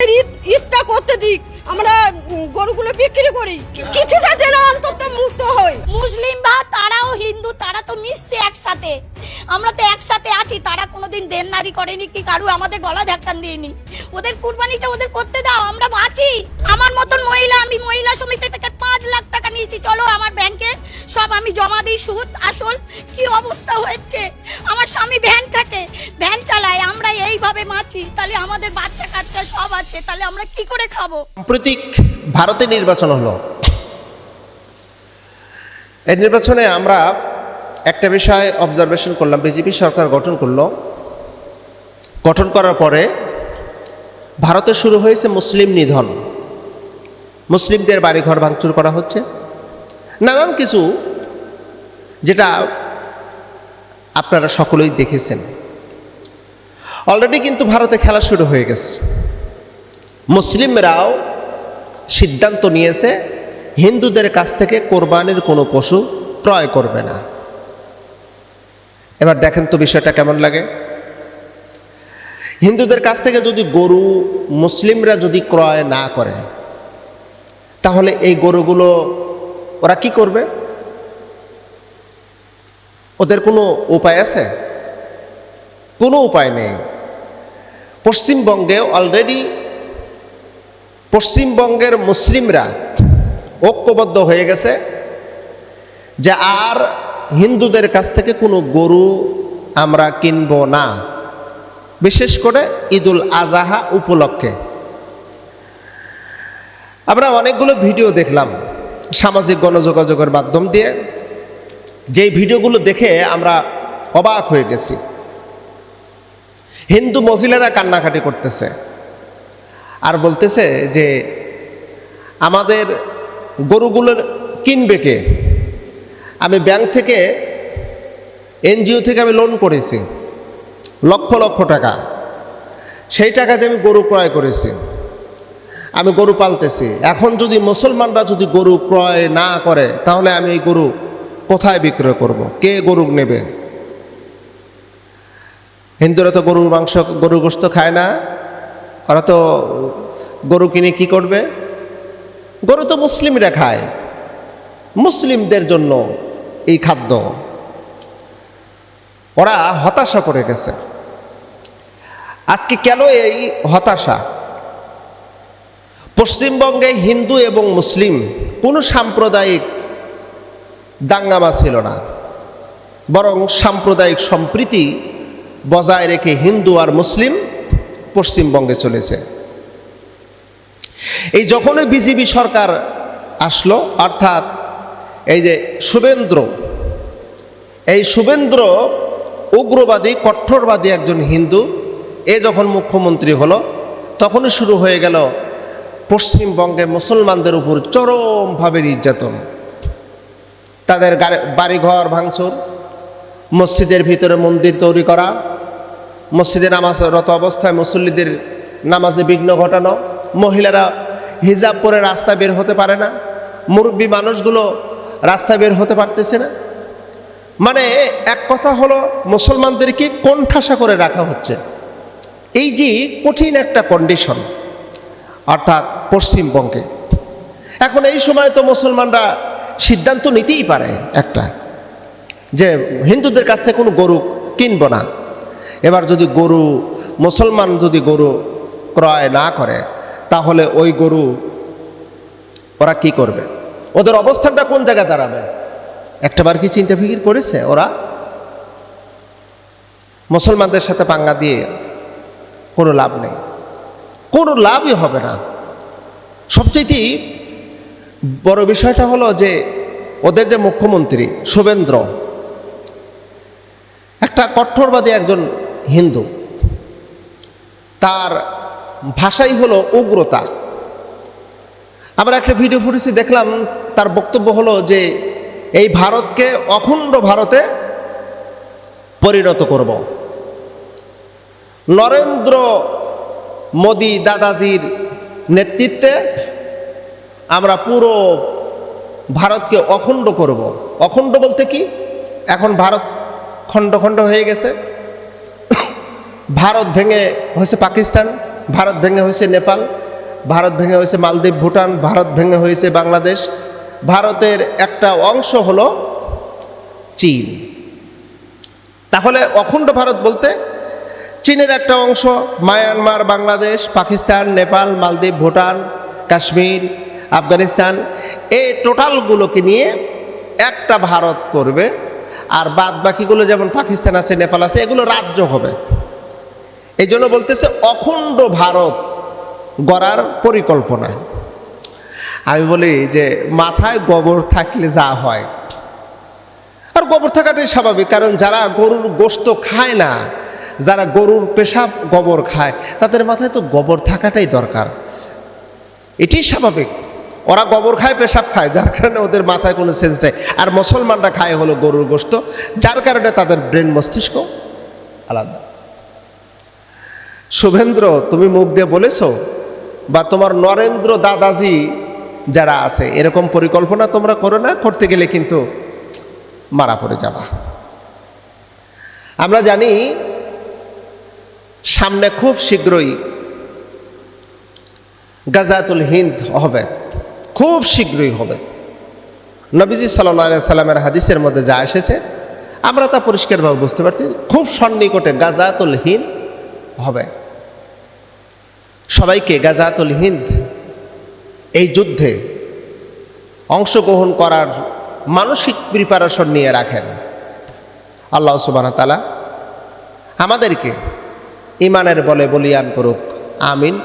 ঈদটা করতে দিক, আমরা গরুগুলো বিক্রি করি, কিছুটা যেন অন্তত মুক্ত হয়। মুসলিম বা তারাও হিন্দু, তারা তো মিশছে একসাথে, আমরা তো একসাথে আছি। তারা কোনোদিন দেননারি করেনি কি কারু আমাদের গলা ধাক্কান দিইনি। ওদের কুরবানিটা ওদের করতে দাও, আমরা বাঁচি। আমার মতন মহিলা, আমি মহিলা সমিতি থেকে 5 লাখ টাকা নিয়েছি, চলো আমার ব্যাংকে সব আমি জমা দিই, সুদ আসল। কি অবস্থা হচ্ছে, আমার স্বামী ভ্যান চালায়, আমরা এইভাবে বাঁচি, তাহলে আমাদের বাচ্চা কাচ্চা সব আছে, তাহলে আমরা কি করে খাবো? সাম্প্রতিক ভারতে নির্বাচন হলো। এই নির্বাচনে আমরা একটা বিষয় অবজারভেশন করলাম, বিজেপি সরকার গঠন করার পরে ভারতে শুরু হয়েছে মুসলিম নিধন, মুসলিমদের বাড়িঘর ভাঙচুর করা হচ্ছে, নানান কিছু, যেটা আপনারা সকলেই দেখেছেন। অলরেডি কিন্তু ভারতে খেলা শুরু হয়ে গেছে। মুসলিমরাও সিদ্ধান্ত নিয়েছে হিন্দুদের কাছ থেকে কোরবানির কোনো পশু ক্রয় করবে না। এবার দেখেন তো বিষয়টা কেমন লাগে। হিন্দুদের কাছ থেকে যদি গরু মুসলিমরা যদি ক্রয় না করে, তাহলে এই গরুগুলো ওরা কি করবে? ওদের কোনো উপায় আছে? কোনো উপায় নেই। পশ্চিমবঙ্গে অলরেডি পশ্চিমবঙ্গের মুসলিমরা ঐক্যবদ্ধ হয়ে গেছে যে আর হিন্দুদের কাছ থেকে কোনো গরু আমরা কিনব না, বিশেষ করে ঈদুল আজহা উপলক্ষে। আমরা অনেকগুলো ভিডিও দেখলাম সামাজিক গণযোগাযোগের মাধ্যম দিয়ে, যেই ভিডিওগুলো দেখে আমরা অবাক হয়ে গেছি। হিন্দু মহিলারা কান্নাকাটি করতেছে আর বলতেছে যে আমাদের গরুগুলোর কিনবে কে? আমি ব্যাংক থেকে, এনজিও থেকে আমি লোন করেছি লক্ষ লক্ষ টাকা, সেই টাকা দিয়ে আমি গরু ক্রয় করেছি, আমি গরু পালতেছি। এখন যদি মুসলমানরা যদি গরু ক্রয় না করে, তাহলে আমি এই গরু কোথায় বিক্রয় করব? কে গরু নেবে? হিন্দুরা তো গরুর মাংস, গরুর গোশত খায় না, ওরা তো গরু কিনে কি করবে? গরু তো মুসলিমরা খায়, মুসলিমদের জন্য এই খাদ্য। ওরা হতাশা পড়ে গেছে। আজকে কেন এই হতাশা? পশ্চিমবঙ্গে হিন্দু এবং মুসলিম কোনো সাম্প্রদায়িক দাঙ্গামা ছিল না, বরং সাম্প্রদায়িক সম্প্রীতি বজায় রেখে হিন্দু আর মুসলিম পশ্চিমবঙ্গে চলেছে। এই যখনই বিজেপি সরকার আসলো, অর্থাৎ এই যে শুভেন্দ্র উগ্রবাদী কট্টরবাদী একজন হিন্দু, এ যখন মুখ্যমন্ত্রী হলো, তখনই শুরু হয়ে গেল পশ্চিমবঙ্গে মুসলমানদের উপর চরমভাবে নির্যাতন। তাদের বাড়িঘর ভাঙচুর, মসজিদের ভিতরে মন্দির তৈরি করা, মসজিদে নামাজরত অবস্থায় মুসল্লিদের নামাজে বিঘ্ন ঘটানো, মহিলারা হিজাব পরে রাস্তায় বের হতে পারে না, মুরব্বী মানুষগুলো রাস্তায় বের হতে পারতেছে না। মানে এক কথা হলো, মুসলমানদেরকে কোণঠাসা করে রাখা হচ্ছে। এই যে কঠিন একটা কন্ডিশন, অর্থাৎ পশ্চিমবঙ্গে এখন এই সময় তো মুসলমানরা সিদ্ধান্ত নিতেই পারে একটা, যে হিন্দুদের কাছ থেকে কোনো গরু কিনব না। এবার যদি মুসলমান যদি গরু ক্রয় না করে, তাহলে ওই গরু ওরা কি করবে? ওদের অবস্থানটা কোন জায়গায় দাঁড়াবে? একটাবার কি চিন্তা ফিকির করেছে ওরা? মুসলমানদের সাথে পাঙ্গা দিয়ে কোনো লাভ নেই, কোনো লাভই হবে না। সবচেয়ে বড় বিষয়টা হলো যে ওদের যে মুখ্যমন্ত্রী শুভেন্দ্র, একটা কট্টরবাদী একজন হিন্দু, তার ভাষাই হলো উগ্রতা। আমরা একটা ভিডিও ফুটেজ দেখলাম, তার বক্তব্য হলো যে এই ভারতকে অখণ্ড ভারতে পরিণত করব। নরেন্দ্র মোদী দাদাজির নেতৃত্বে আমরা পুরো ভারতকে অখণ্ড করব। অখণ্ড বলতে কি? এখন ভারত খণ্ড খণ্ড হয়ে গেছে, ভারত ভেঙে হয়েছে পাকিস্তান, ভারত ভেঙে হয়েছে নেপাল, ভারত ভেঙে হয়েছে মালদ্বীপ, ভুটান, ভারত ভেঙে হয়েছে বাংলাদেশ, ভারতের একটা অংশ হলো চীন। তাহলে অখণ্ড ভারত বলতে চীনের একটা অংশ মায়ানমার, বাংলাদেশ, পাকিস্তান, নেপাল, মালদ্বীপ, ভুটান, কাশ্মীর, আফগানিস্তান, এই টোটালগুলোকে নিয়ে একটা ভারত করবে। আর বাদ বাকিগুলো যেমন পাকিস্তান আছে, নেপাল আছে, এগুলো রাজ্য হবে। এই জন্য বলতেছে অখণ্ড ভারত গড়ার পরিকল্পনা। আমি বলি যে মাথায় গোবর থাকলে যা হয়, আর গোবর থাকাটাই স্বাভাবিক, কারণ যারা গরুর গোশত খায় না, যারা গরুর পেশাব গোবর খায়, তাদের মাথায় তো গোবর থাকাটাই দরকার, এটাই স্বাভাবিক। ওরা গোবর খায়, পেশাব খায়, যার কারণে ওদের মাথায় কোনো সেন্স নেই। আর মুসলমানরা খায় হলো গরুর গোশত, যার কারণে তাদের ব্রেন মস্তিষ্ক আলাদা। শুভেন্দ্র, তুমি মুখ দিয়ে বলেছো, বা তোমার নরেন্দ্র দাদাজি যারা আছে, এরকম পরিকল্পনা তোমরা করো না, করতে গেলে কিন্তু মারা পড়ে যাবা। আমরা জানি সামনে খুব শীঘ্রই গাজাতুল হিন্দ হবে, খুব শীঘ্রই হবে। নবীজি সাল্লাল্লাহু আলাইহি সাল্লামের হাদিসের মধ্যে যা এসেছে আমরা তা পরিষ্কারভাবে বুঝতে পারছি, খুব সন্নিকটে গাজাতুল হিন্দ হবে। সবাইকে গাজাতুল হিন্দ এই যুদ্ধে অংশগ্রহণ করার মানসিক প্রিপারেশন নিয়ে রাখেন। আল্লাহ সুবহানাহু ওয়া তাআলা আমাদেরকে ঈমানের বলে বলিয়ান করুক, আমিন।